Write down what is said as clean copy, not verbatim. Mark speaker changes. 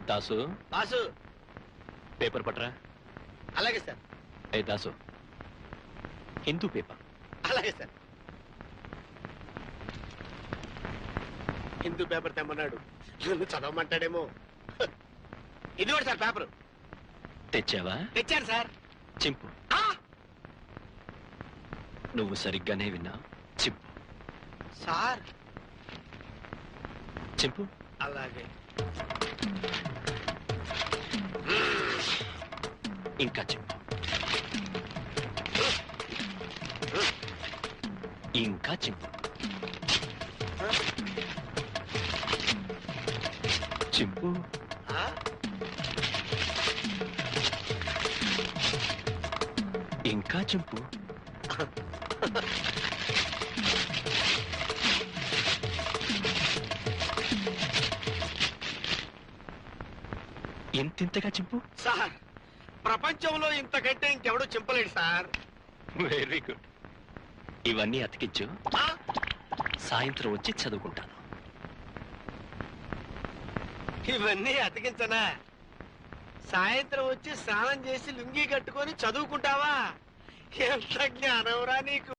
Speaker 1: Dasu
Speaker 2: boss.
Speaker 1: Paper పట్రా.
Speaker 2: అలాగే sir.
Speaker 1: ఏ Dasu, Hindu paper.
Speaker 2: అలాగే సార్. హిందూ పేపర్ తెమ్మన్నాడు, నన్ను చదవమంటాడేమో. ఇది కూడా సార్ పేపరు.
Speaker 1: తెచ్చావా?
Speaker 2: తెచ్చాను సార్.
Speaker 1: చింపు. నువ్వు సరిగ్గానే విన్నా. చింపు
Speaker 2: సార్.
Speaker 1: చింపు.
Speaker 2: అలాగే.
Speaker 1: ఇంకా చింపు. ఇంకా చింపు. చింపు. ఇంకా చింపు. ఎంతింతగా చింపు.
Speaker 2: సార్, ప్రపంచంలో ఇంతకంటే ఇంకెవడూ చింపలేడు సార్.
Speaker 1: Very good. ఇవన్నీ అతికించు, సాయంత్రం వచ్చి చదువుకుంటాను.
Speaker 2: ఇవన్నీ అతికించనా? సాయంత్రం వచ్చి స్నానం చేసి లుంగీ కట్టుకొని చదువుకుంటావా? ఎంత జ్ఞానంరా నీకు.